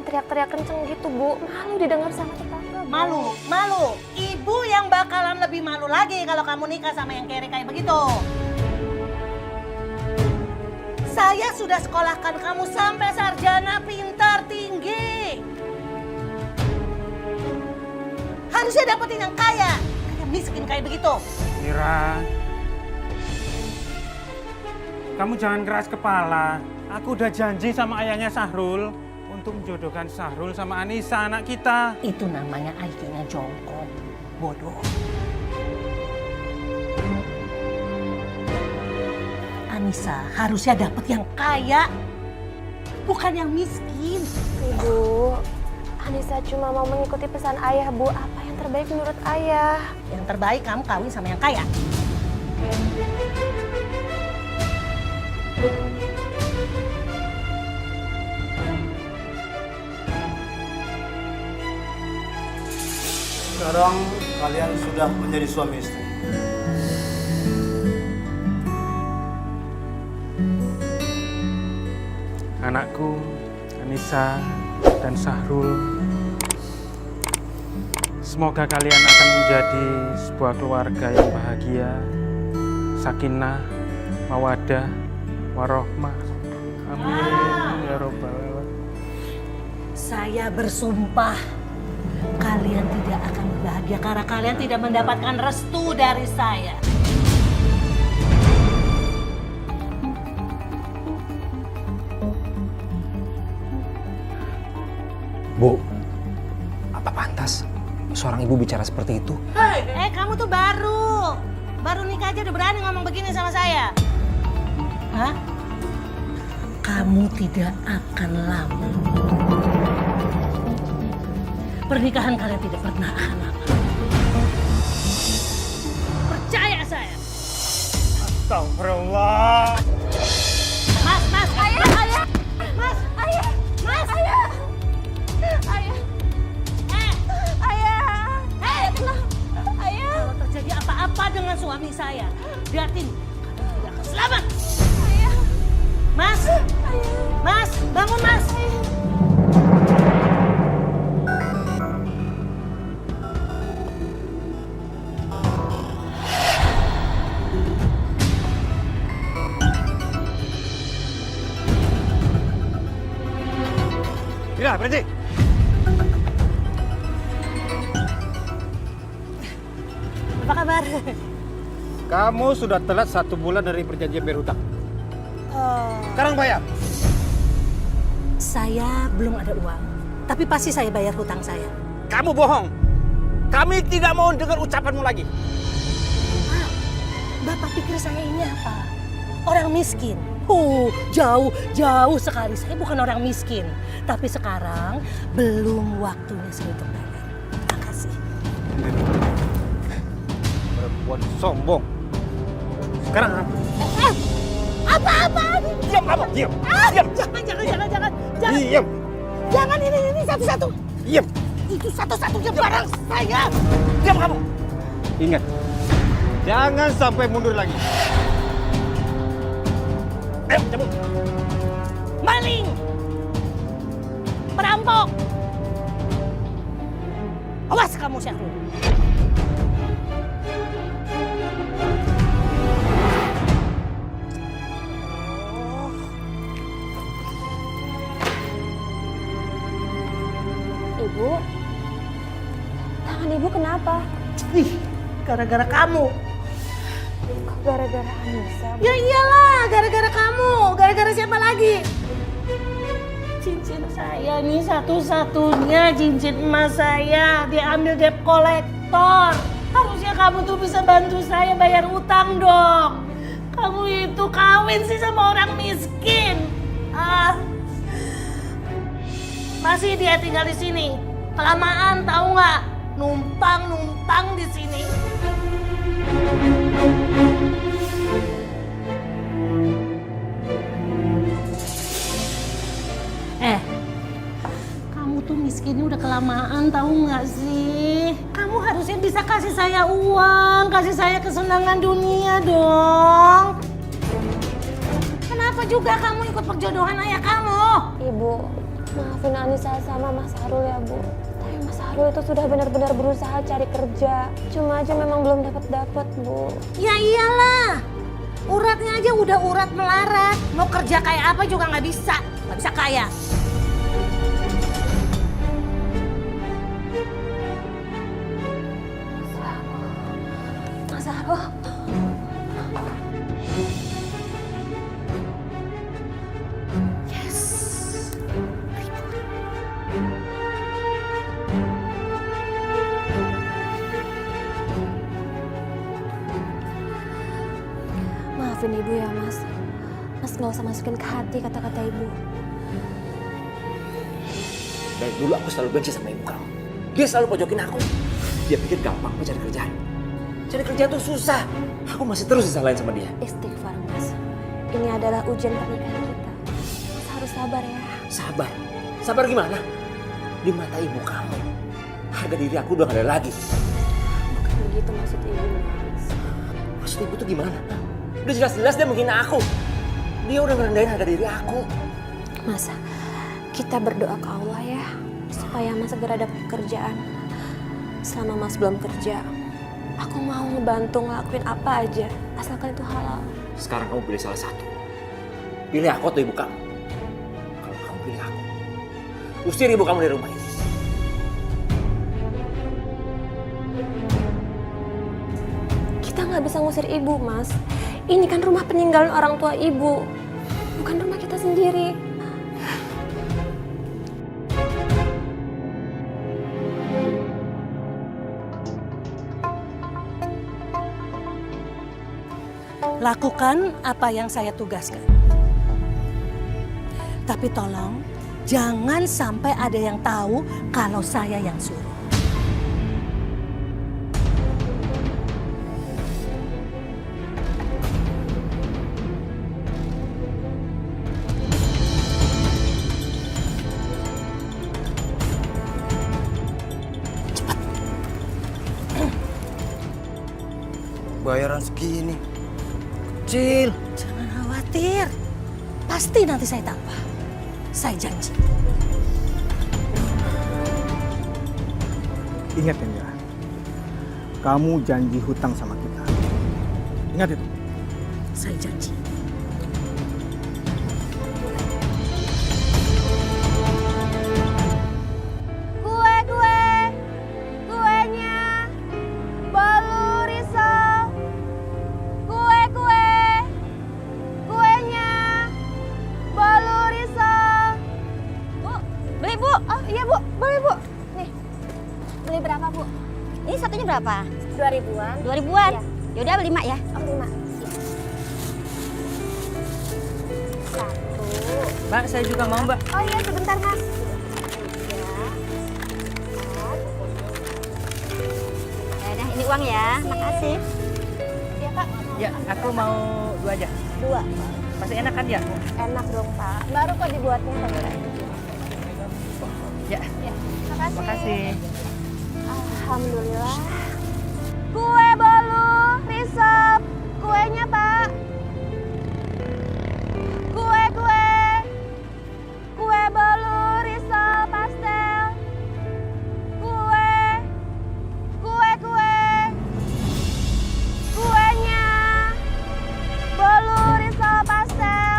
teriak-teriak kenceng gitu, Bu. Malu didengar sama tetangga, Bu. Malu. Ibu yang bakalan lebih malu lagi kalau kamu nikah sama yang kere kayak begitu. Saya sudah sekolahkan kamu sampai sarjana pintar tinggi. Harusnya dapetin yang kaya. Kayak miskin kayak begitu. Mira, kamu jangan keras kepala. Aku udah janji sama ayahnya Sahrul untuk menjodohkan Sahrul sama Anissa, anak kita. Itu namanya IQ-nya jongkok. Bodoh. Anissa harusnya dapat yang kaya. Bukan yang miskin. Ibu, Anissa cuma mau mengikuti pesan ayah, Bu. Apa yang terbaik menurut ayah? Yang terbaik kamu kawin sama yang kaya. Sekarang kalian sudah menjadi suami istri. Anakku, Anissa, dan Sahrul. Semoga kalian akan menjadi sebuah keluarga yang bahagia, sakinah, mawadah, warohmah. Amin ya robbal alamin. Saya bersumpah kalian tidak akan bahagia karena kalian tidak mendapatkan restu dari saya. Bu, apa pantas seorang ibu bicara seperti itu? Kamu tuh baru nikah aja udah berani ngomong begini sama saya. Hah? Kamu tidak akan lama. Pernikahan kalian tidak pernah akan lama. Percaya saya. Astagfirullah. Mas, ayah. Mas, Ayah! Ayah! kalau terjadi apa-apa dengan suami saya, lihatin, kamu tidak akan selamat. Ayah! Mas, Mas, bangun Mas. Mira, berhenti. Apa kabar? Kamu sudah telat 1 bulan dari perjanjian berhutang. Sekarang bayar. Saya belum ada uang, tapi pasti saya bayar hutang saya. Kamu bohong. Kami tidak mau dengar ucapanmu lagi. Bapak pikir saya ini apa? Orang miskin. Jauh sekali. Saya bukan orang miskin. Tapi sekarang belum waktunya saya untuk bayar. Terima kasih. Perempuan sombong. Sekarang apa? Apa? Diam kamu, diam. Diam. Jangan. Diam. Jangan ini satu-satu. Diam. Itu satu-satunya barang saya. Diam kamu. Ingat, jangan sampai mundur lagi. Ayo, cabut. Maling. Perampok. Awas kamu, Syahrul. Ibu? Tangan ibu kenapa? Ih, gara-gara kamu. Kok gara-gara Anissa, Bu? Ya iyalah, gara-gara kamu. Gara-gara siapa lagi? Cincin saya nih satu-satunya cincin emas saya diambil debt kolektor. Harusnya kamu tuh bisa bantu saya bayar utang dong. Kamu itu kawin sih sama orang miskin. Masih dia tinggal di sini. Kelamaan tahu nggak? Numpang di sini. Kamu tuh miskinnya udah kelamaan tahu nggak sih? Kamu harusnya bisa kasih saya uang, kasih saya kesenangan dunia dong. Kenapa juga kamu ikut perjodohan ayah kamu? Ibu, Maafin Anissa sama Mas Harul ya Bu. Tapi Mas Harul itu sudah benar-benar berusaha cari kerja. Cuma aja memang belum dapat Bu. Ya iyalah. Uratnya aja udah urat melarat. Mau kerja kayak apa juga nggak bisa kaya. Mas Harul. Maafin Ibu ya Mas. Mas nggak usah masukin ke hati kata-kata Ibu. Dari dulu aku selalu benci sama ibu kamu. Dia selalu pojokin aku. Dia pikir gampang mencari kerjaan. Cari kerja tuh susah. Aku masih terus disalahin sama dia. Istighfar Mas. Ini adalah ujian pernikahan kita. Mas harus sabar ya. Sabar. Sabar gimana? Di mata ibu kamu, harga diri aku udah gak ada lagi. Bukan begitu maksud Ibu Mas. Maksud ibu tuh gimana? Udah jelas-jelas dia menghina aku. Dia udah ngerendahin harga diri aku. Mas, kita berdoa ke Allah ya. Supaya Mas segera dapat pekerjaan. Selama Mas belum kerja, aku mau ngebantu ngelakuin apa aja. Asalkan itu halal. Sekarang kamu pilih salah satu. Pilih aku atau ibu kamu. Kalau kamu pilih aku, usir ibu kamu dari rumah ini. Kita nggak bisa ngusir Ibu, Mas. Ini kan rumah peninggalan orang tua Ibu. Bukan rumah kita sendiri. Lakukan apa yang saya tugaskan. Tapi tolong jangan sampai ada yang tahu kalau saya yang suruh. Bayaran segini. Kecil. Jangan khawatir. Pasti nanti saya tambah. Saya janji. Ingat ya Mira, kamu janji hutang sama kita. Ingat itu. Saya janji. Kuenya, bolu risol, kuenya, bolu risol. Bu, beli Bu. Oh iya Bu, boleh Bu. Nih, beli berapa Bu? Ini satunya berapa? 2.000-an. 2.000-an? Iya. Yaudah 5 ya. Oh 5. Satu. Mbak, saya juga mau Mbak. Oh iya sebentar Mas. Ya udah, ini uang ya. Makasih. Iya Pak. Ya, aku mau 2 aja. 2. Masih enak kan ya? Enak dong Pak. Baru kok dibuatnya sayuran. Ya, Ya, makasih. makasih. Alhamdulillah. Kue bolu, risop, kuenya Pak. Kue bolu, risol, pastel. Kuenya, bolu, risol, pastel.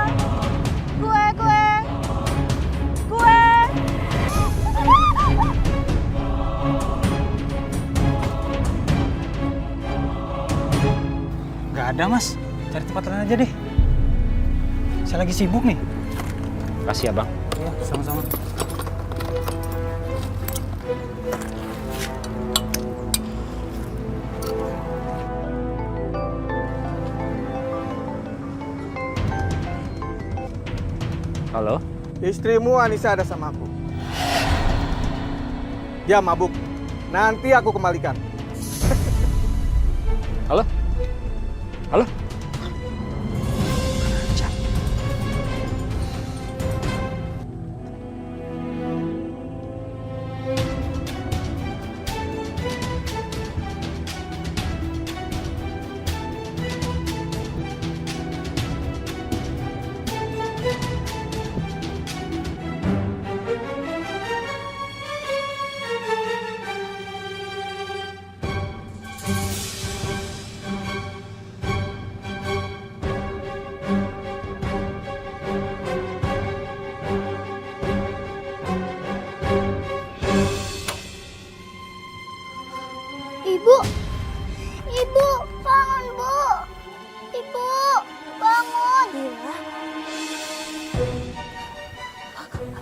Kue. Nggak ada Mas, cari tempat lain aja deh. Saya lagi sibuk nih. Kasih ya bang. Iya, sama-sama. Halo? Istrimu Anissa ada sama aku. Dia mabuk. Nanti aku kembalikan. Halo? Halo?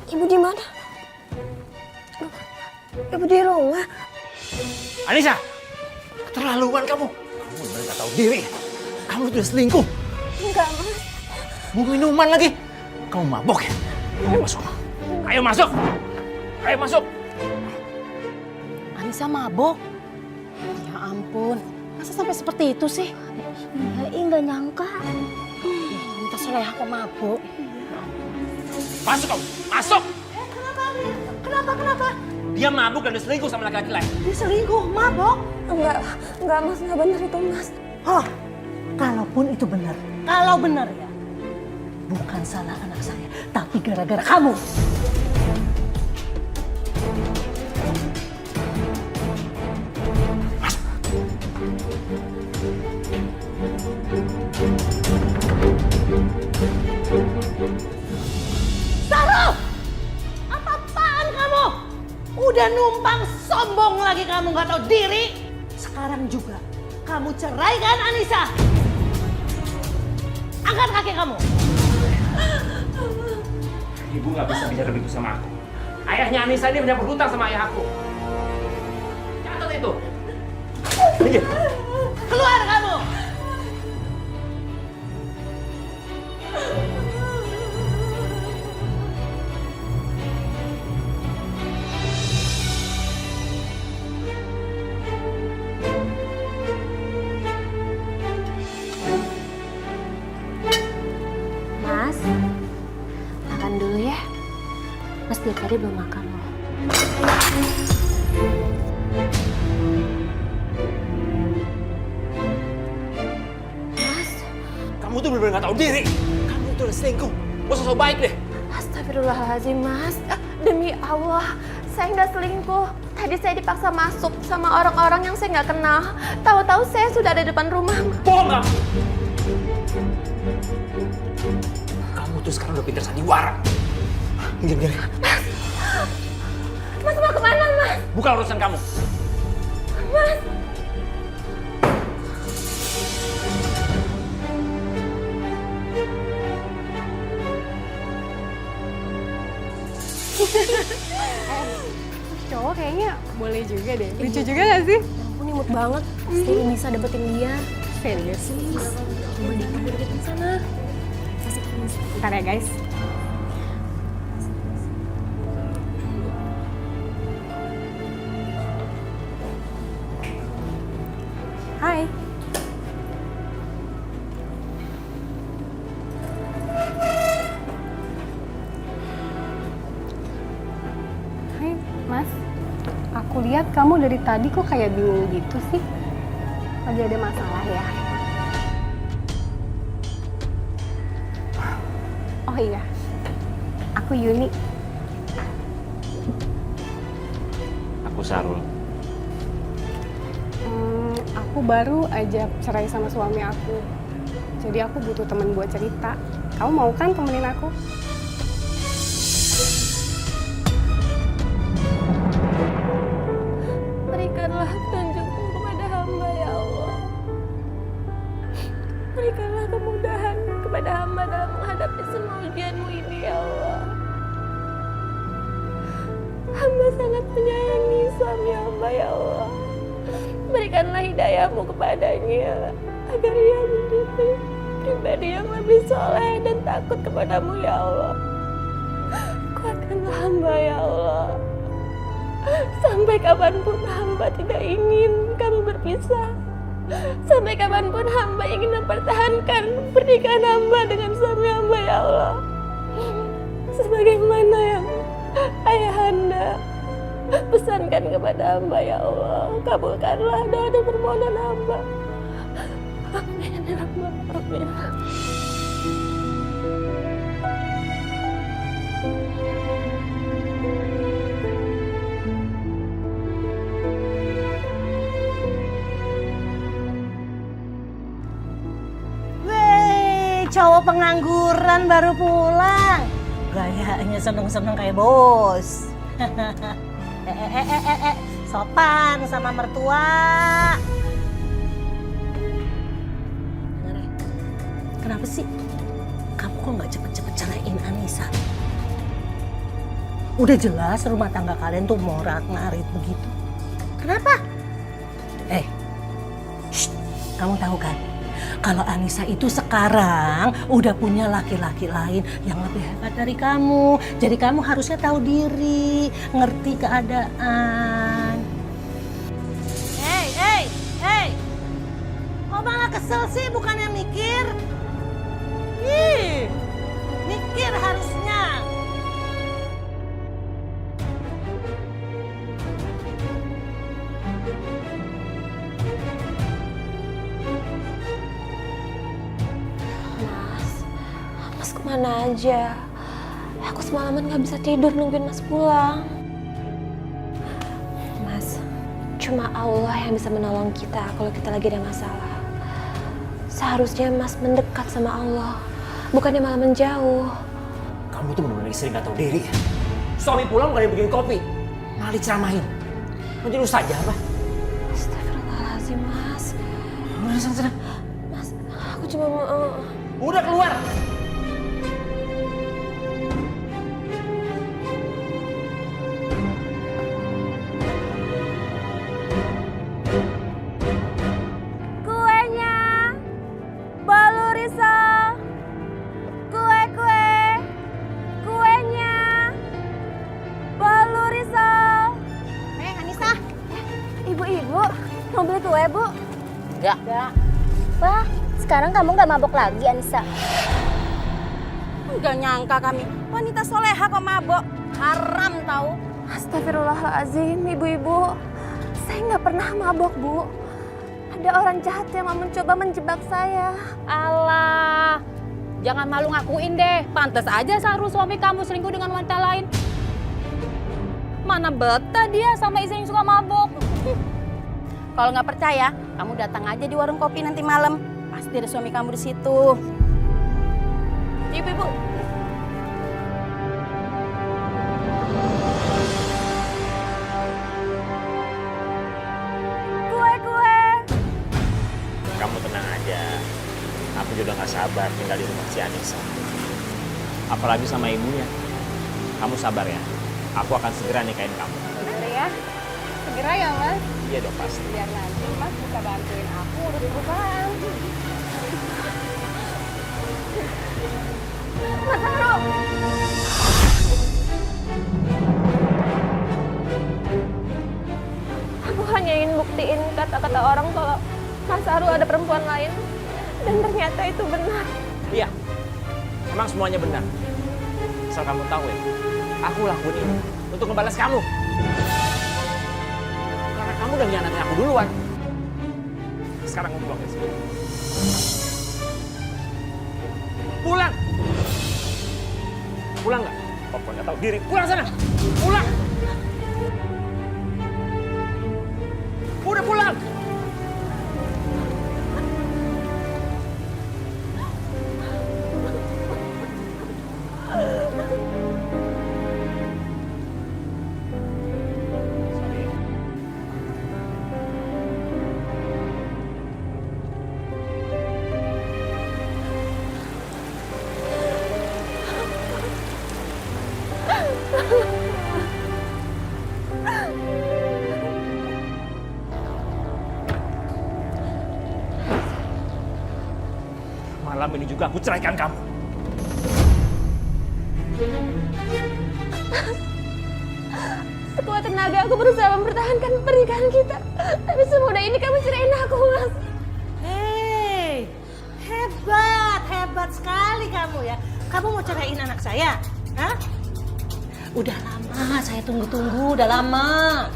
Ibu di mana? Ibu di rumah. Anissa, keterlaluan kamu. Kamu benar nggak tahu diri. Kamu sudah selingkuh. Enggak, Mas. Bu minuman lagi. Kamu mabok ya? Ayo masuk. Ayo masuk. Ayo masuk. Anissa mabok? Ya ampun, masa sampai seperti itu sih? Iya, nggak nyangka. Minta Soleha kok mabuk? Masuk kamu. Masuk. Kenapa? Dia mabuk dan selingkuh sama laki-laki lain. Dia selingkuh, mabok? Enggak, Mas. Enggak benar itu, Mas. Oh, kalaupun itu benar. Kalau benar ya, bukan salah anak saya, tapi gara-gara kamu. Sarul! Apa-apaan kamu? Udah numpang sombong lagi kamu nggak tahu diri. Sekarang juga kamu ceraikan Anissa. Angkat kaki kamu. Ibu nggak bisa bicara begitu sama aku. Ayahnya Anissa ini punya berhutang sama ayah aku. Catat itu. Minggir. Keluar kamu. Mas, makan dulu ya. Mas dari tadi belum makan loh. Mas, Kamu tuh benar-benar nggak tahu diri. Kamu tuh udah selingkuh. Gak usah so baik deh. astagfirullahaladzim, Mas. Demi Allah, saya nggak selingkuh. Tadi saya dipaksa masuk sama orang-orang yang saya nggak kenal. Tahu-tahu saya sudah ada di depan rumah. Bohong kamu. Kamu tuh sekarang udah pintar sandiwara. Minggir. Mas mau kemana, Mas? Bukan urusan kamu. Mas. Cowok kayaknya boleh juga deh. Lucu juga gak sih? Ampun, imut banget. Pasti bisa dapetin dia. Serius. Coba dikit di sana. Bentar ya guys. Hai. Hai, Mas. Aku lihat kamu dari tadi kok kayak bingung gitu sih. Lagi ada masalah ya? Oh iya, aku Yuni. Aku Sarul. Aku baru aja cerai sama suami aku. Jadi aku butuh temen buat cerita. Kamu mau kan temenin aku? Berikanlah petunjukmu kepada hamba, ya Allah. Berikanlah kemudahan kepada hamba dalam menghadapi semua ujianmu ini, ya Allah. Hamba sangat menyayangi suami hamba, ya Allah. Berikanlah hidayahmu kepadanya, agar ia menjadi pribadi yang lebih soleh dan takut kepadamu, ya Allah. Kuatkanlah hamba, ya Allah. Sampai kapanpun hamba tidak ingin kami berpisah. Sampai kapanpun hamba ingin mempertahankan pernikahan hamba dengan suami hamba, ya Allah. Sebagaimana yang ayahanda pesankan kepada hamba, ya Allah. Kabulkanlah doa dan permohonan hamba. Amin, ya Rabbal Alamin. Cowok pengangguran baru pulang. Gayanya seneng-seneng kayak bos. Sopan sama mertua. Kenapa sih? Kamu kok nggak cepet-cepet ceraiin Anissa? Udah jelas rumah tangga kalian tuh morat-marit begitu. Kenapa? Shh, kamu tahu kan? Kalau Anissa itu sekarang udah punya laki-laki lain yang lebih hebat dari kamu. Jadi kamu harusnya tahu diri, ngerti keadaan. Hey! Kok malah kesel sih bukannya mikir? Ih, mikir harusnya. Mas kemana aja? Aku semalaman gak bisa tidur nungguin Mas pulang. Mas, cuma Allah yang bisa menolong kita kalau kita lagi ada masalah. Seharusnya Mas mendekat sama Allah, bukannya malah menjauh. Kamu tuh benar-benar istri nggak tahu diri. Suami pulang bukan bikin kopi, malah diceramahin. Mau jadi saja apa? Astagfirullahaladzim, Mas. Mana sana? Mas, aku cuma mau... Udah keluar. Kuenya, balur risol, kuenya, balur risol. Anissa. Ibu-ibu, mau beli kue, Bu? Enggak. Wah, sekarang kamu nggak mabok lagi, Anissa? Nggak nyangka kami, wanita soleha kok mabok. Haram tahu. Astagfirullahaladzim, ibu-ibu. Saya nggak pernah mabok, Bu. Ada orang jahat yang mau mencoba menjebak saya. Alah, jangan malu ngakuin deh. Pantes aja Sahrul suami kamu selingkuh dengan wanita lain. Mana betah dia sama istri yang suka mabok. Kalau nggak percaya, kamu datang aja di warung kopi nanti malam. Pasti ada suami kamu di situ. Ibu-ibu. Kue. Kamu tenang aja. Aku juga nggak sabar tinggal di rumah si Anissa. Apalagi sama ibunya. Kamu sabar ya. Aku akan segera nikahin kamu. Bener ya? Segera ya, Mas. Iya dong pasti. Biar nanti Mas bisa bantuin aku urus perusahaan. Mas Sahrul. Aku hanya ingin buktiin kata-kata orang kalau Mas Sahrul ada perempuan lain. Dan ternyata itu benar. Iya. Emang semuanya benar. Asal kamu tahu ya. Aku lakuin ini untuk ngebalas kamu. Karena kamu udah ngianatin aku duluan. Sekarang kamu pulang dari sini. Pulang! Pulang nggak? Papa nggak tahu diri. Pulang sana! Pulang! Udah pulang! Malam ini juga aku ceraikan kamu. Sekuat tenaga aku berusaha mempertahankan pernikahan kita. Tapi semudah ini kamu ceraiin aku, Mas. Hei, hebat sekali kamu ya. Kamu mau ceraiin anak saya? Hah? Udah lama saya tunggu-tunggu, udah lama.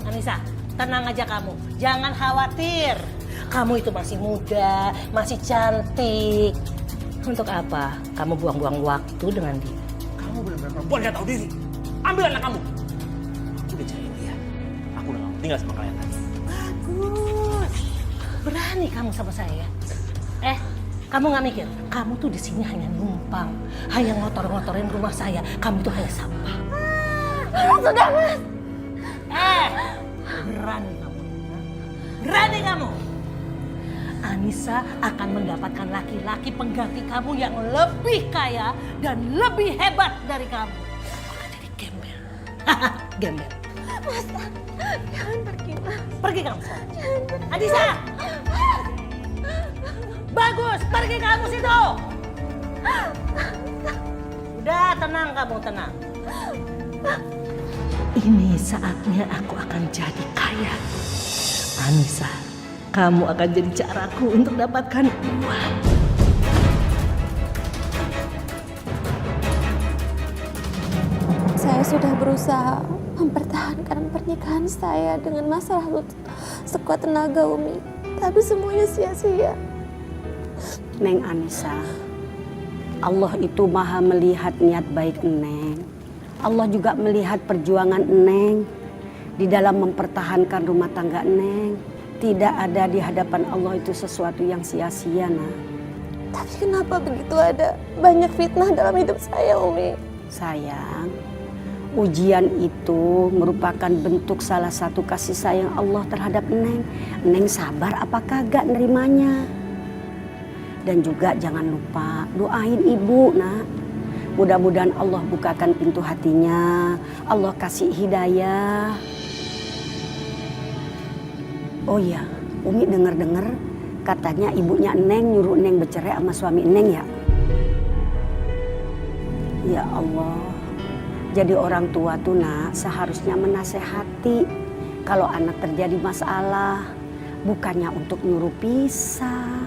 Anissa, tenang aja kamu. Jangan khawatir. Kamu itu masih muda, masih cantik. Untuk apa kamu buang-buang waktu dengan dia? Kamu benar-benar perempuan gak tahu diri. Ambil anak kamu. Aku udah cari dia. Aku udah gak mau tinggal sama kalian lagi. Bagus. Berani kamu sama saya. Kamu nggak mikir? Kamu tuh di sini hanya numpang, hanya ngotor-ngotorin rumah saya. Kamu tuh hanya sampah. Sudah, Mas. Berani kamu. Berani kamu. Anissa akan mendapatkan laki-laki pengganti kamu yang lebih kaya dan lebih hebat dari kamu. Akan jadi gembel. Gembel. Mas, jangan pergi, Mas. Pergi kamu. Anissa! Bagus, pergi kamu situ. Udah, tenang kamu, tenang. Ini saatnya aku akan jadi kaya. Anissa, kamu akan jadi caraku untuk dapatkan uang. Saya sudah berusaha mempertahankan pernikahan saya dengan Mas Rahmat sekuat tenaga, Umi. Tapi semuanya sia-sia. Neng Anissa, Allah itu maha melihat niat baik Neng. Allah juga melihat perjuangan Neng di dalam mempertahankan rumah tangga Neng. Tidak ada di hadapan Allah itu sesuatu yang sia-sia, nak. Tapi kenapa begitu ada banyak fitnah dalam hidup saya, Umi? Sayang, ujian itu merupakan bentuk salah satu kasih sayang Allah terhadap Neng. Neng sabar apa kagak nerimanya? Dan juga jangan lupa doain ibu, nak. Mudah-mudahan Allah bukakan pintu hatinya, Allah kasih hidayah. Oh iya, Umi denger-denger katanya ibunya Neng nyuruh Neng bercerai sama suami Neng ya? Ya Allah, jadi orang tua tuh nak seharusnya menasehati kalau anak terjadi masalah, bukannya untuk nyuruh pisah.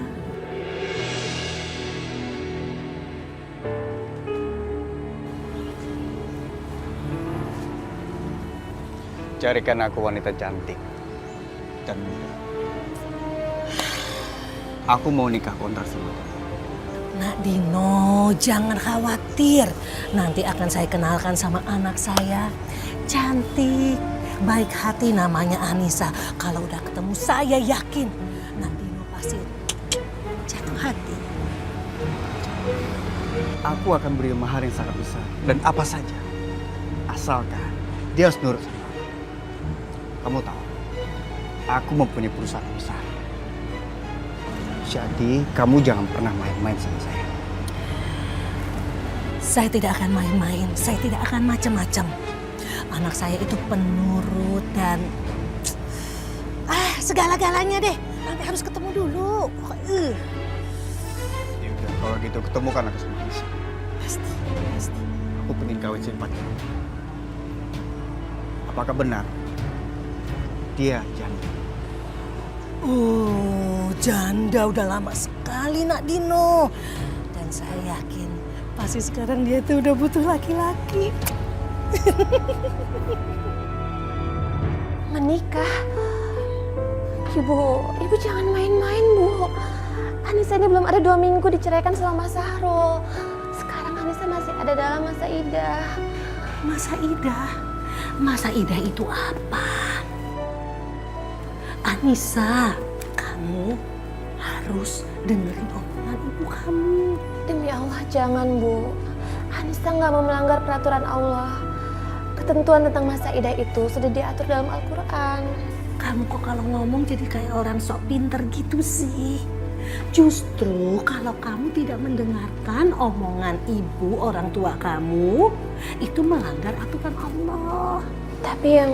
Carikan aku wanita cantik dan muda. Aku mau nikah kontrak sama kamu. Nak Dino, jangan khawatir. Nanti akan saya kenalkan sama anak saya. Cantik, baik hati namanya Anissa. Kalau udah ketemu saya yakin Nak Dino pasti jatuh hati. Aku akan beri mahar yang sangat besar dan apa saja. Asalkan dia harus nurut sama aku. Kamu tahu, aku mempunyai perusahaan besar. Jadi kamu jangan pernah main-main sama saya. Saya tidak akan main-main, saya tidak akan macam-macam. Anak saya itu penurut dan segala-galanya deh. Nanti harus ketemu dulu. Ya udah, kalau gitu ketemu kan aku sama Anissa. Pasti. Aku pengen kawin simpati. Apakah benar dia janda? Oh, janda udah lama sekali Nak Dino. Dan saya yakin pasti sekarang dia tuh udah butuh laki-laki. Menikah? Ibu jangan main-main, Bu. Anissa ini belum ada 2 minggu diceraikan sama Mas Sahrul. Sekarang Anissa masih ada dalam masa idah. Masa idah? Masa idah itu apa? Anissa, kamu harus dengerin omongan ibu kamu. Demi Allah jangan, Bu. Anissa nggak mau melanggar peraturan Allah. Ketentuan tentang masa idah itu sudah diatur dalam Al-Quran. Kamu kok kalau ngomong jadi kayak orang sok pinter gitu sih. Justru kalau kamu tidak mendengarkan omongan ibu orang tua kamu, itu melanggar aturan Allah. Tapi yang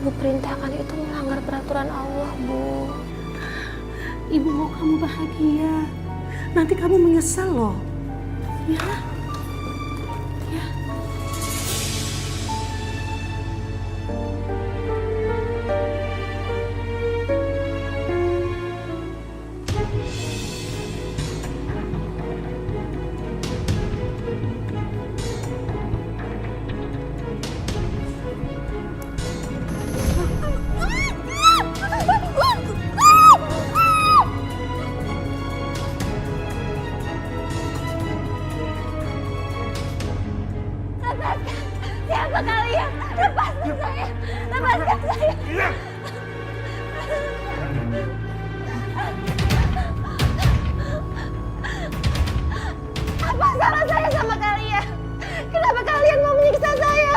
Ibu perintahkan itu melanggar peraturan Allah, Bu. Ibu mau kamu bahagia. Nanti kamu menyesal loh. Ya. Ya. Siapa kalian? Lepaskan saya! Lepaskan saya! Apa salah saya sama kalian? Kenapa kalian mau menyiksa saya?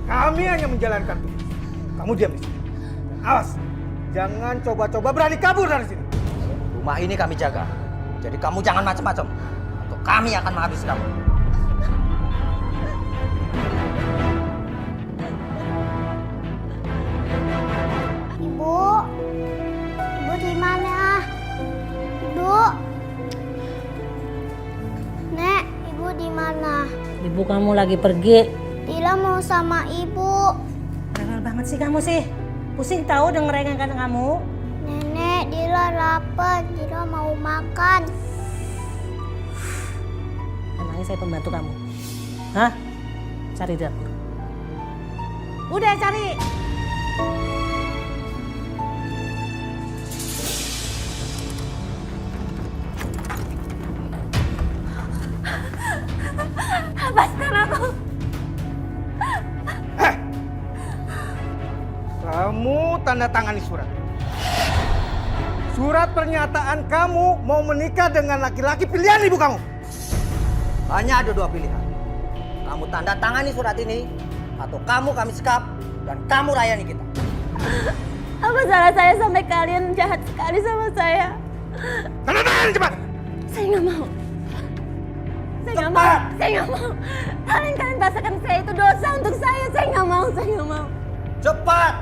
Kami hanya menjalankan tugas. Kamu diam di sini. Awas, jangan coba-coba berani kabur dari sini. Rumah ini kami jaga. Jadi kamu jangan macam-macam. Atau kami akan menghabisi kamu. Ibu, ibu di mana? Ibu, Nek, ibu di mana? Ibu kamu lagi pergi. Dila mau sama ibu. Rewel banget sih kamu sih. Pusing tahu dengerin kata kamu. Nenek, Dila lapar. Dila mau makan. Emangnya saya pembantu kamu? Hah? Cari dapur. Udah cari. Lepaskan aku. Kamu tanda tangani surat. Surat pernyataan kamu mau menikah dengan laki-laki pilihan ibu kamu. Hanya ada dua pilihan. Kamu tanda tangani surat ini, atau kamu kami sekap dan kamu rayani kita. Apa salah saya sampai kalian jahat sekali sama saya? Tanda tangan cepat. Saya nggak mau. Saya nggak mau. Saya nggak mau. Kalian rasakan saya itu dosa untuk saya. Saya nggak mau. Saya nggak mau. Cepat.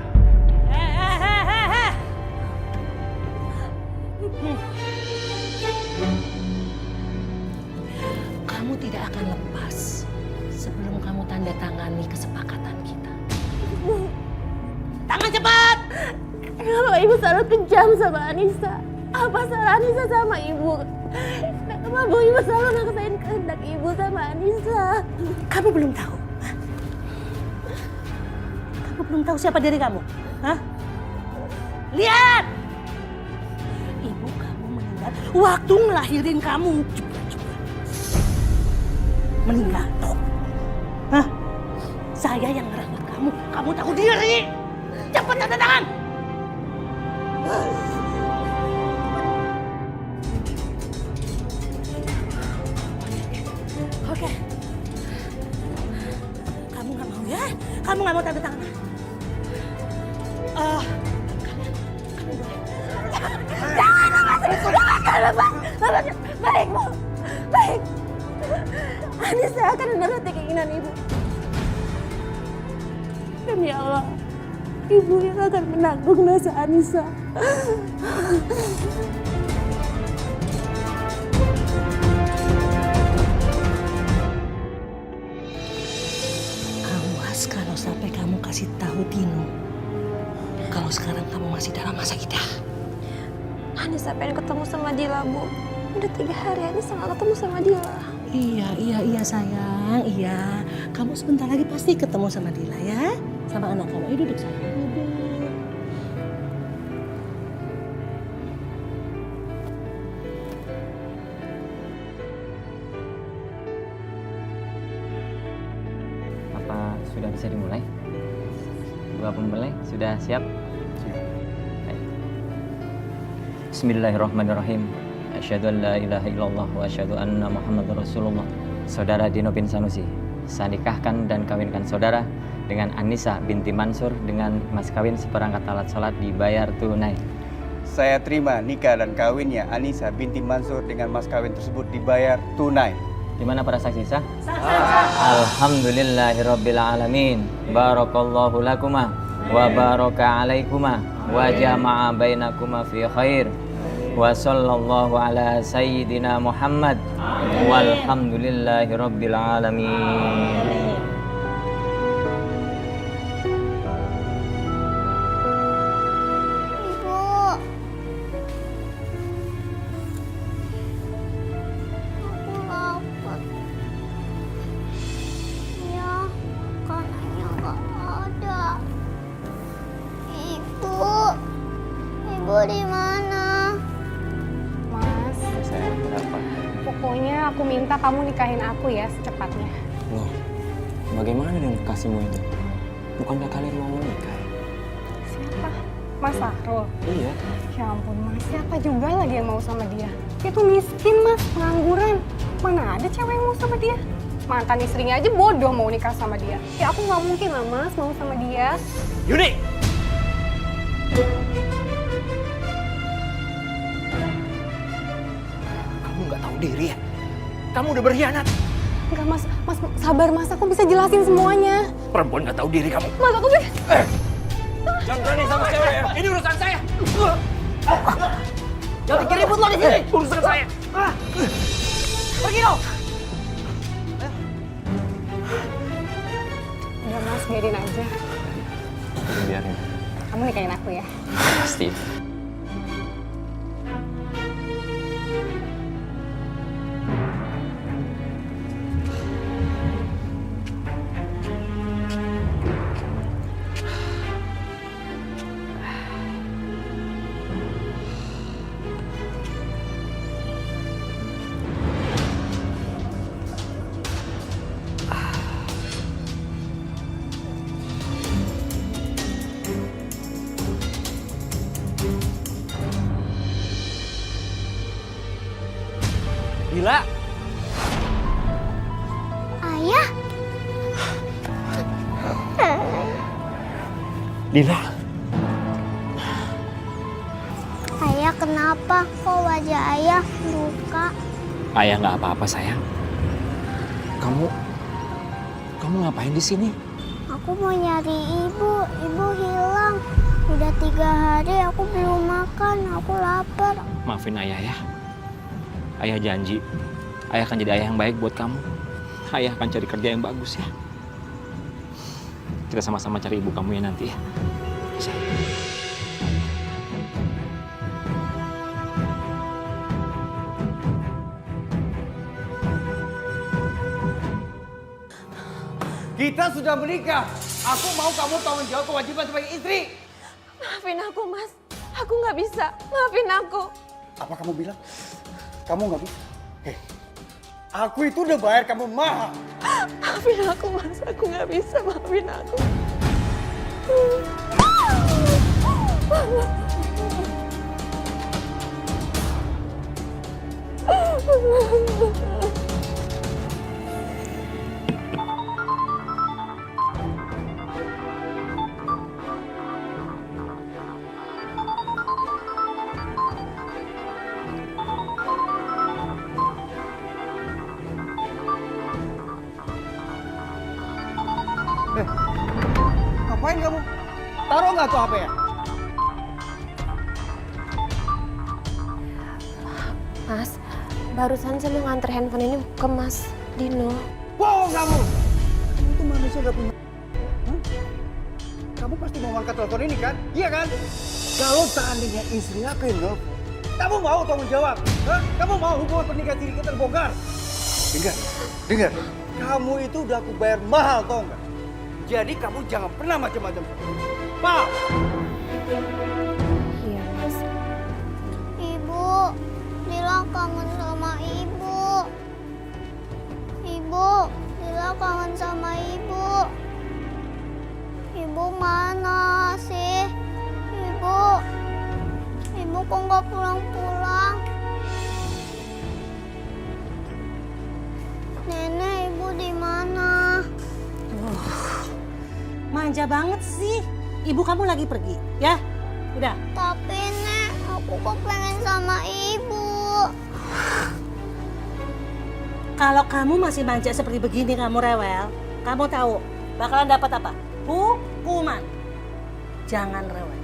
Kamu tidak akan lepas sebelum kamu tanda tangani kesepakatan kita. Tangan cepat! Kenapa ibu selalu kejam sama Anissa? Apa salah Anissa sama ibu? Kenapa ibu selalu naksain kehendak ibu sama Anissa? Kamu belum tahu. Hah? Kamu belum tahu siapa diri kamu. Hah? Lihat! Ibu kamu meninggal waktu ngelahirin kamu. Meninggal. Tuh. Hah? Saya yang ngerawat kamu. Kamu tahu diri. Cepat tanda tangan. Oke. Kamu nggak mau ya? Kamu nggak mau tanda tangan? Baik, Bu. Baik. Anissa akan menuruti keinginan ibu. Demi Allah, ibu yang akan menanggung dosa Anissa. Awas kalau sampai kamu kasih tahu Dino kalau sekarang kamu masih dalam masa idah. Anissa pengen ketemu sama Dila, Bu. Udah 3 hari Anissa nggak ketemu sama Dila. Iya sayang, iya. Kamu sebentar lagi pasti ketemu sama Dila ya. Sama anak kamu. Ayo duduk sayang. Duduk. Apa sudah bisa dimulai? Dua pembelai sudah siap? Baik. Bismillahirrahmanirrahim. Asyhadu an la ilaha illallah wa asyhadu anna Muhammadar Rasulullah. Saudara Dino bin Sanusi, saya nikahkan dan kawinkan saudara dengan Anissa binti Mansur dengan mas kawin seperangkat alat sholat dibayar tunai. Saya terima nikah dan kawinnya Anissa binti Mansur dengan mas kawin tersebut dibayar tunai. Di mana para saksi sah? Alhamdulillahirabbil alamin. Barakallahu lakuma wa baraka alaikuma wa jama'a bainakuma fi khair. Wa sallallahu ala sayyidina Muhammad walhamdulillahirabbil alamin. Ibu di mana? Mas, pokoknya aku minta kamu nikahin aku ya secepatnya. Loh, bagaimana dengan kekasihmu itu? Bukankah kalian mau menikah? Siapa? Mas Sahrul? Iya. Ya ampun Mas, siapa juga lagi yang mau sama dia? Dia tuh miskin Mas, pengangguran. Mana ada cewek yang mau sama dia? Mantan istrinya aja bodoh mau nikah sama dia. Ya aku nggak mungkin lah Mas mau sama dia. Yuni! tahu diri ya? Kamu udah berkhianat. Enggak mas, sabar mas, aku bisa jelasin semuanya. Perempuan nggak tahu diri kamu. Mas aku bisa. Jangan berani sama cewek ya. Ini urusan saya. Jangan bikin ribut lo di sini. Urusan saya. Pergi lo. Udah mas, biarin aja. Biarin. Kamu nikahin aku ya. Pasti. Gila. Ayah, Lila. ayah kenapa? Kok wajah ayah luka? Ayah nggak apa-apa sayang. Kamu ngapain di sini? Aku mau nyari ibu. Ibu hilang. Udah 3 hari aku belum makan. Aku lapar. Maafin ayah ya. Ayah janji, ayah akan jadi ayah yang baik buat kamu. Ayah akan cari kerja yang bagus ya. Kita sama-sama cari ibu kamu ya nanti ya. Kita sudah menikah. Aku mau kamu tanggung jawab kewajiban sebagai istri. Maafin aku, Mas. Aku nggak bisa. Maafin aku. Apa kamu bilang? Kamu nggak bisa? Aku itu udah bayar kamu mahal. Maafin aku, Mas. Aku nggak bisa. Maafin aku. Ngapain kamu? Taruh nggak tuh HP-nya? Mas, barusan saya mau nganter handphone ini ke Mas Dino. Bohong kamu! Kamu tuh manusia gak punya... Kamu pasti mau angkat telepon ini kan? Iya kan? Kalau seandainya istri aku yang nelfon, kamu mau tanggung jawab? Hah? Kamu mau hubungan pernikahan diri kita terbongkar? Dengar. Kamu itu udah aku bayar mahal, tau nggak? Jadi kamu jangan pernah macam-macam. Pak! Iya, Mas. Ibu, Lila kangen sama ibu. Ibu, Lila kangen sama ibu. Ibu mana sih? Ibu kok nggak pulang-pulang? Nenek, ibu di mana? Manja banget sih. Ibu kamu lagi pergi, ya? Udah. Tapi Nek, aku kok pengen sama ibu. Kalau kamu masih manja seperti begini, kamu rewel, kamu tahu bakalan dapat apa? Hukuman. Jangan rewel.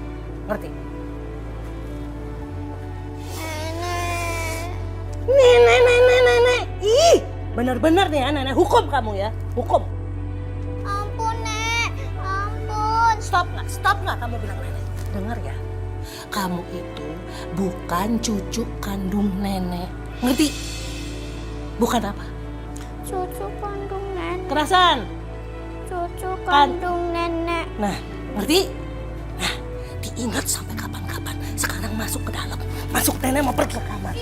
Ngerti? Nenek. Ih, bener-bener nih ya, nenek hukum kamu ya. Hukum. Ampun, Nek. Ampun. Stop nggak kamu bilang nenek. Dengar ya, kamu itu bukan cucu kandung nenek. Ngerti? Bukan apa? Cucu kandung nenek. Kerasan. Cucu kandung nenek. Nah, ngerti? Nah, diingat sampai kapan-kapan. Sekarang masuk ke dalam. Masuk, nenek mau pergi ke kamar.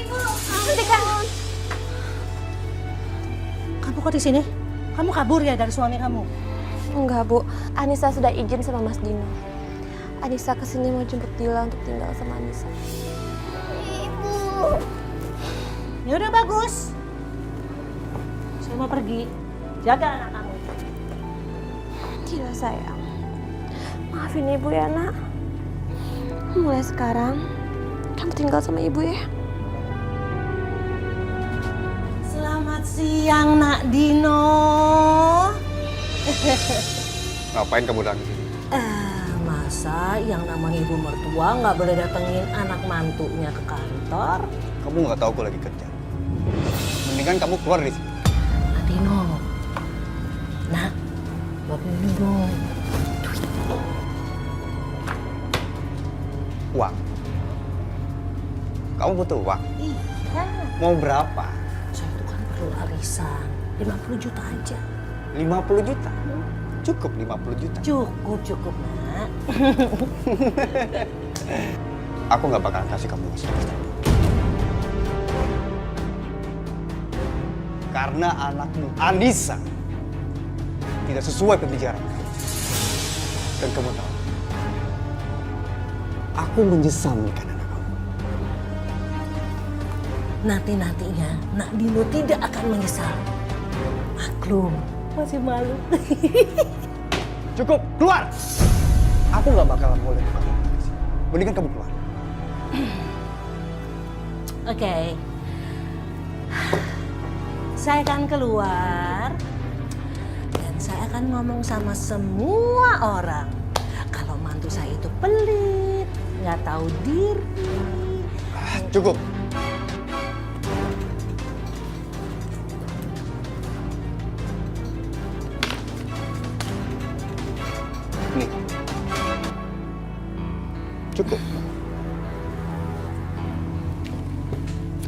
Ampun. Kamu kok di sini? Kamu kabur ya dari suami kamu? Enggak, Bu. Anissa sudah izin sama Mas Dino. Anissa kesini mau jemput Dila untuk tinggal sama Anissa. Ibu. Ya udah bagus. Saya mau pergi. Jaga anak kamu. Dila sayang. Maafin Ibu ya, Nak. Mulai sekarang, kamu tinggal sama Ibu ya. siang, Nak Dino. Ngapain kamu datang sini? Masa yang namanya ibu mertua nggak boleh datengin anak mantunya ke kantor? Kamu nggak tahu aku lagi kerja. Mendingan kamu keluar dari sini. Nak Dino. Nak, buat minum dong. Uang. Kamu butuh uang? Iya. Mau berapa? Saya itu kan perlu arisan. 50 juta aja. 50 juta? Cukup 50 juta. Cukup, Nak. Aku nggak bakal kasih kamu uang sebesar itu. Karena anakmu, Anissa, tidak sesuai pembicaraan kamu. Dan kamu tahu, aku menyesal menikah anak kamu. Nanti-nantinya Nak Dino tidak akan menyesal. Maklum, masih malu. Cukup, keluar! Aku nggak bakal mau lihat kamu di sini. Mendingan kamu keluar. Oke. Saya akan keluar dan saya akan ngomong sama semua orang kalau mantu saya itu pelit, nggak tahu diri. Cukup. Nih. Cukup.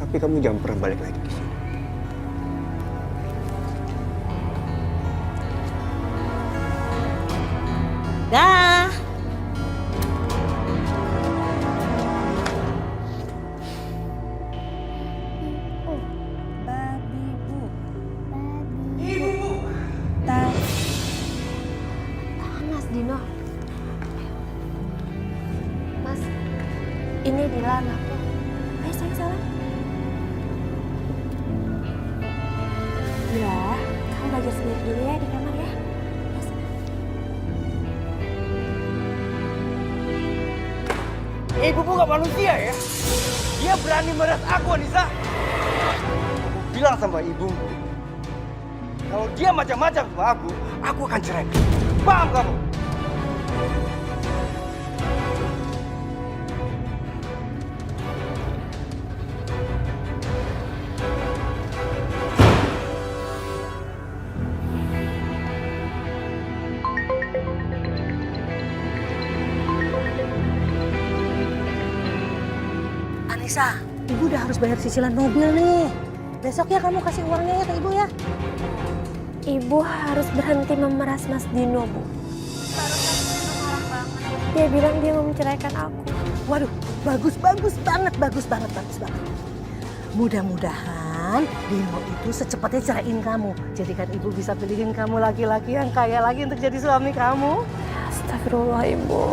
Tapi kamu jangan pernah balik lagi di sini. Dah. Babi bu. Mas Dino. Mas, ini Dilan aku. Ayo sayang salam. Ya, kamu belajar sendiri dulu ya di kamar ya. Ibuku gak manusia ya? Dia berani meras aku, Anissa. Aku bilang sama ibumu, kalau dia macam-macam sama aku akan cerai. Paham kamu? Anissa, ibu udah harus bayar cicilan mobil nih. Besok ya kamu kasih uangnya ya ke ibu ya. Ibu harus berhenti memeras Mas Dino, Bu. Dia bilang dia mau menceraikan aku. Waduh, bagus banget. Mudah-mudahan Dino itu secepatnya ceraiin kamu. Jadikan ibu bisa pilihin kamu laki-laki yang kaya lagi untuk jadi suami kamu. Astagfirullah, Ibu.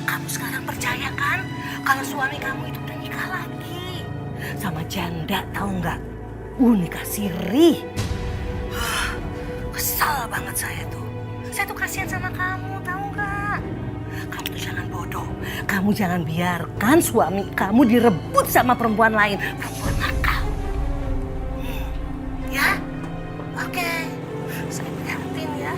Kamu sekarang percaya kan kalau suami kamu itu udah nikah lagi sama janda, tahu nggak? Nikah siri. Kesal banget saya tuh. Saya tuh kasihan sama kamu, tahu nggak? Kamu tuh jangan bodoh. Kamu jangan biarkan suami kamu direbut sama perempuan lain. Perempuan nakal. Ya? Oke. Saya prihatin ya.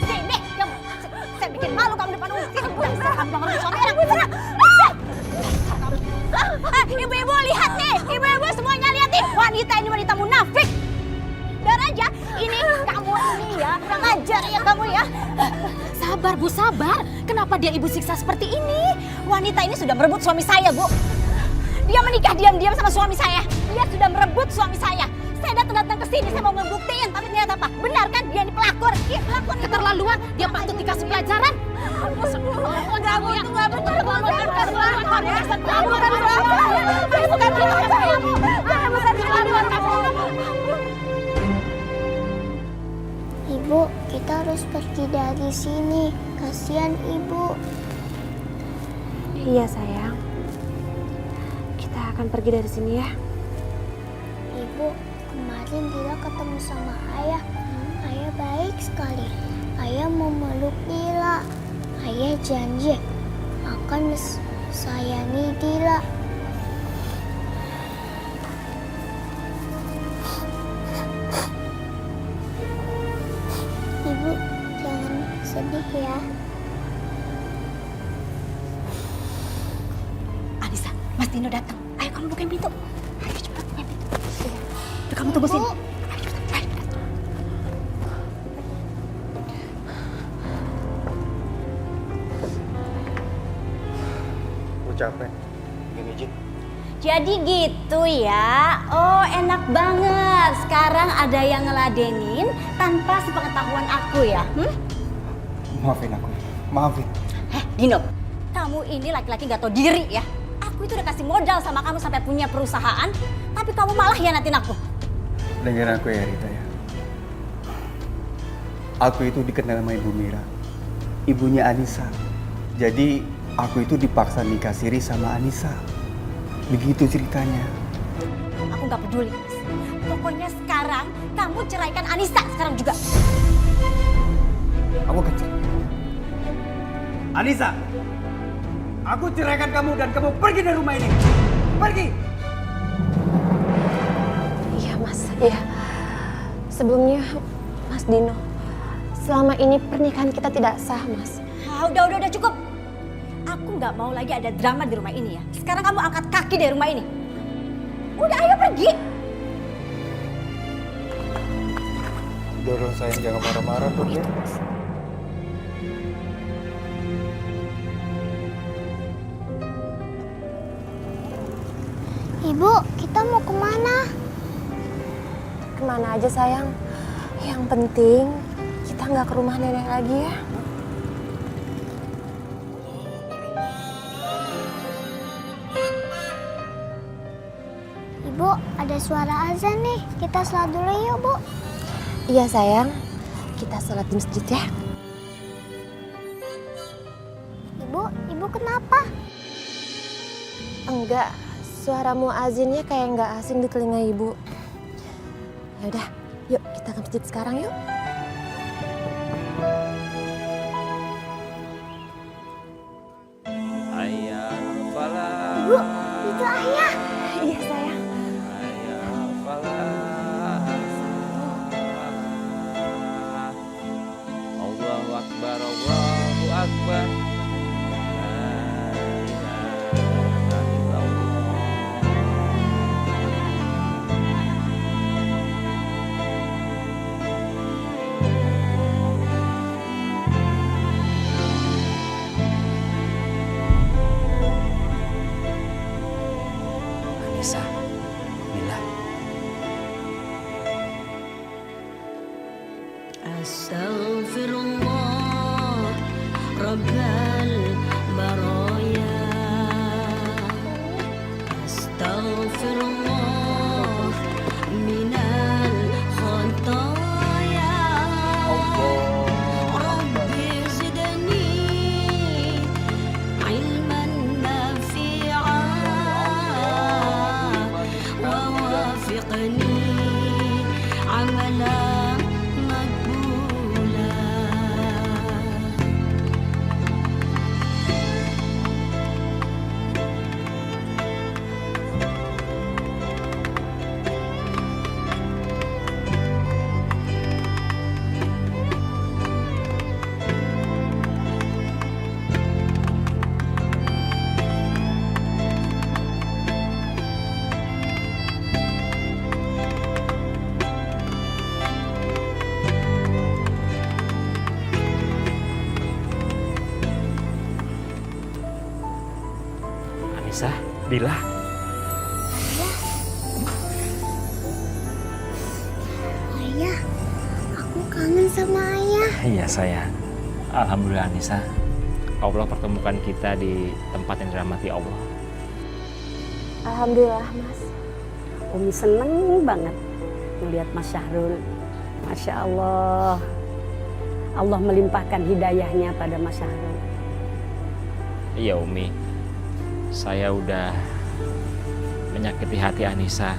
Sini, kamu. Saya bikin malu kamu depan umum. Kamu bangun suami anak. Ibu-ibu lihat nih, ibu-ibu semuanya lihat nih. Wanita ini wanita munafik. Biar aja, ini kamu ini ya, kurang ajar ya kamu ya. Sabar Bu, sabar. Kenapa dia ibu siksa seperti ini? Wanita ini sudah merebut suami saya, Bu. Dia menikah diam-diam sama suami saya. Dia sudah merebut suami saya. Saya datang ke sini, saya mau ngebuktiin, tapi ternyata apa? Benar kan dia ini pelakor? Iya, pelakor. Keterlaluan, dia patut dikasih pelajaran. Kamu itu nggak betul. Ibu, kita harus pergi dari sini. Kasihan Ibu. Iya sayang. Kita akan pergi dari sini ya. Ibu, kemarin Dila ketemu sama ayah. Ayah baik sekali. Ayah mau meluk Dila. Ayah janji akan sayangi Dila. Ibu, jangan sedih ya. Anissa, Mas Dino datang. Ayo kamu bukain pintu. Ayo cepat bukain pintu. Udah kamu tunggu sini. Ayo cepat. Ayo. Aku capek. Ingin izin. Jadi gitu ya. Oh, enak banget. Sekarang ada yang ngeladenin tanpa sepengetahuan aku ya. Maafin aku. Maafin. Dino, kamu ini laki-laki gak tau diri ya. Aku itu udah kasih modal sama kamu sampai punya perusahaan, tapi kamu malah hianatin aku. Dengar aku ya Rita ya. Aku itu dikenal sama Ibu Mira, ibunya Anissa. Jadi aku itu dipaksa nikah siri sama Anissa. Begitu ceritanya. Aku gak peduli, Mas. Pokoknya sekarang kamu ceraikan Anissa sekarang juga. Aku akan cerai. Anissa, aku ceraikan kamu dan kamu pergi dari rumah ini. Pergi! Iya Mas, iya. Sebelumnya Mas Dino, selama ini pernikahan kita tidak sah Mas. Udah cukup. Aku nggak mau lagi ada drama di rumah ini ya. Sekarang kamu angkat kaki dari rumah ini. Udah, ayo pergi. Udah dong sayang, jangan marah-marah dong ya. Ibu, kita mau kemana? Kemana aja sayang. Yang penting kita nggak ke rumah nenek lagi ya. Ibu, ada suara azan nih. Kita sholat dulu yuk, Bu. Iya sayang, kita sholat di masjid ya. Ibu kenapa? Enggak, suara muazinnya kayak nggak asing di telinga ibu. Ya udah, yuk kita ke masjid sekarang yuk. Ayah falah. Ibu, itu ayah. Iya sayang. Ayah falah. Allahu Akbar, Allahu Akbar. La ilaha illallah. Anissa, Mila. Astaghfirullah Rabbal baraya. Astaghfirullah minal khataya. Rabbi zidni ilman nafi'a wa wafiqni amalan maqbula. Anissa, Dila. Ayah, aku kangen sama ayah. Iya sayang. Alhamdulillah Anissa. Allah pertemukan kita di tempat yang dirahmati Allah. Alhamdulillah Mas. Umi seneng banget melihat Mas Syahrul. Masya Allah. Allah melimpahkan hidayahnya pada Mas Syahrul. Iya Umi. Saya udah menyakiti hati Anissa.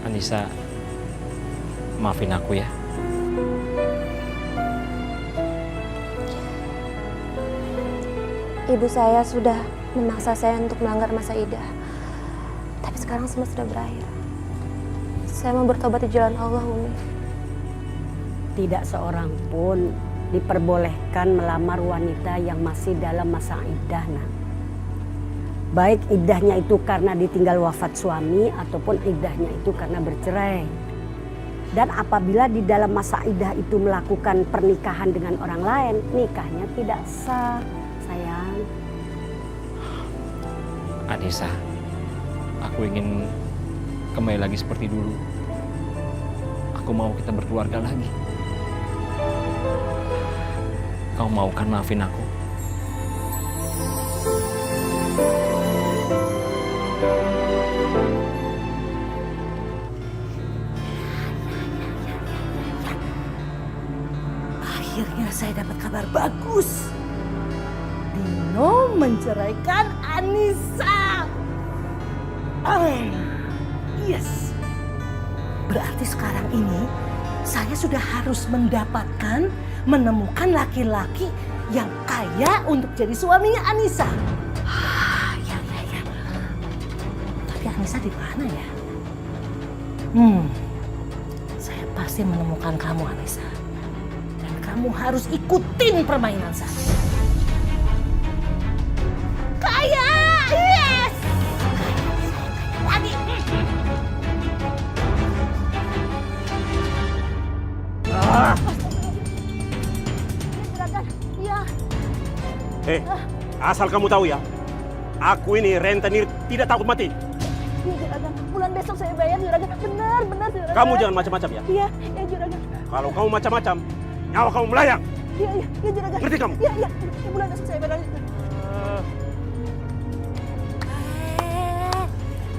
Anissa, maafin aku ya. Ibu saya sudah memaksa saya untuk melanggar masa idah. Tapi sekarang semua sudah berakhir. Saya mau bertobat di jalan Allah, Umi. Tidak seorang pun diperbolehkan melamar wanita yang masih dalam masa iddah, nak. Baik iddahnya itu karena ditinggal wafat suami ataupun iddahnya itu karena bercerai. Dan apabila di dalam masa iddah itu melakukan pernikahan dengan orang lain, nikahnya tidak sah, sayang. Anissa, aku ingin kembali lagi seperti dulu. Aku mau kita berkeluarga lagi. Kau mau kan maafin aku? Akhirnya saya dapat kabar bagus. Dino menceraikan Anissa. Yes. Berarti sekarang ini saya sudah harus menemukan laki-laki yang kaya untuk jadi suaminya Anissa. Ya. Tapi Anissa di mana ya? Saya pasti menemukan kamu, Anissa. Dan kamu harus ikutin permainan saya. Kaya! Yes! Lagi. Asal kamu tahu ya, aku ini rentenir tidak takut mati. Iya, Juragan. Bulan besok saya bayar, Juragan. Benar, Juragan. Kamu jangan macam-macam ya. Iya, Juragan. Kalau kamu macam-macam, nyawa kamu melayang. Iya, Juragan. Ngerti kamu? Iya. Bulan besok saya bayar.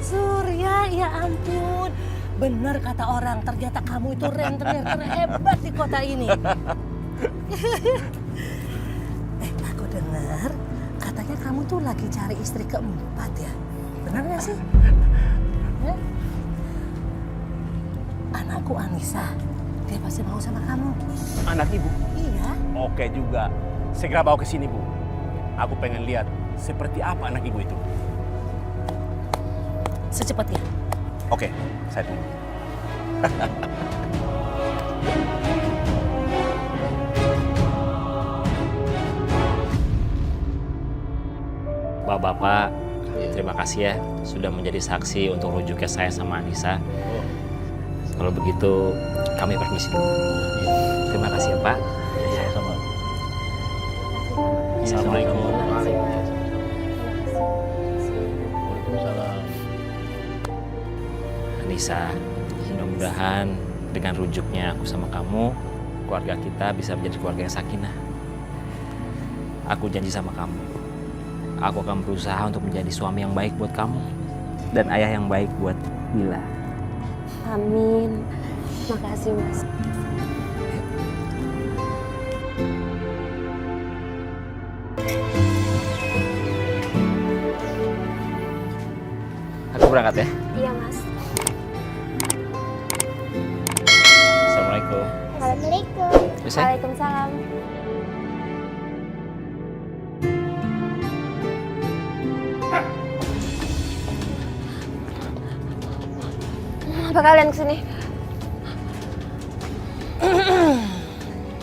Surya, ya ampun. Benar kata orang, ternyata kamu itu rentenir terhebat di kota ini. Aku dengar katanya kamu tuh lagi cari istri keempat ya. Benar nggak sih? Anakku Anissa, dia pasti mau sama kamu. Anak ibu? Iya. Oke juga. Segera bawa ke sini, Bu. Aku pengen lihat seperti apa anak ibu itu. Secepatnya. Oke, saya tunggu. Bapak-bapak, terima kasih ya sudah menjadi saksi untuk rujuknya saya sama Anissa. Kalau begitu, kami permisi dulu. Terima kasih ya, Pak. Sama-sama. Assalamualaikum. Anissa, mudah-mudahan dengan rujuknya aku sama kamu, keluarga kita bisa menjadi keluarga yang sakinah. Aku janji sama kamu, aku akan berusaha untuk menjadi suami yang baik buat kamu dan ayah yang baik buat Bila. Amin. Makasih, Mas. Aku berangkat ya. Iya, Mas. Assalamualaikum. Assalamualaikum. Bisa? Waalaikumsalam. Apa kalian kesini?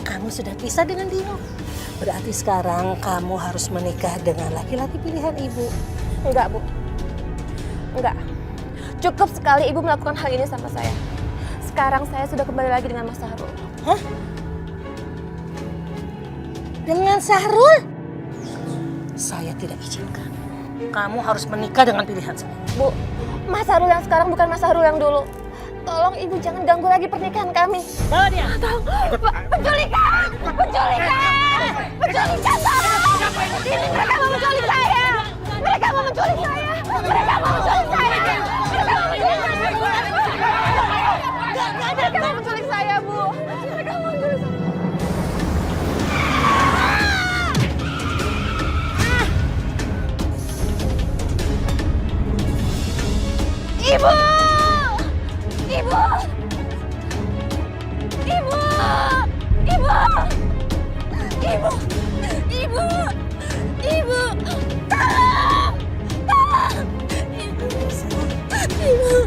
Kamu sudah pisah dengan Dino. Berarti sekarang kamu harus menikah dengan laki-laki pilihan ibu. Enggak, Bu. Enggak. Cukup sekali Ibu melakukan hal ini sama saya. Sekarang saya sudah kembali lagi dengan Mas Sahrul. Hah? Dengan Sahrul? Saya tidak izinkan. Kamu harus menikah dengan pilihan saya. Bu, Mas Sahrul yang sekarang bukan Mas Sahrul yang dulu. Tolong Ibu jangan ganggu lagi pernikahan kami. Bawa dia. Penculikan! Penculikan, tolong! Ini mereka mau menculik saya! Mereka mau menculik saya! Mereka mau menculik saya! Mereka mau menculik saya! Mereka mau menculik saya, Bu. Mereka mau menculik saya. Ibu! Ibu! Ibu! Ibu! Ibu! Ibu! Ibu! Tolong! Tolong! Ibu! Ibu!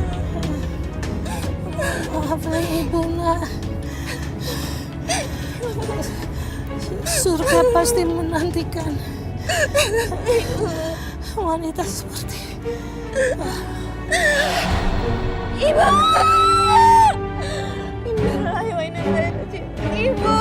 Maafkan ibu, nak. Surga pasti menantikan wanita seperti Ibu! Innalillahi wa inna ilaihi raji'un. Ibu!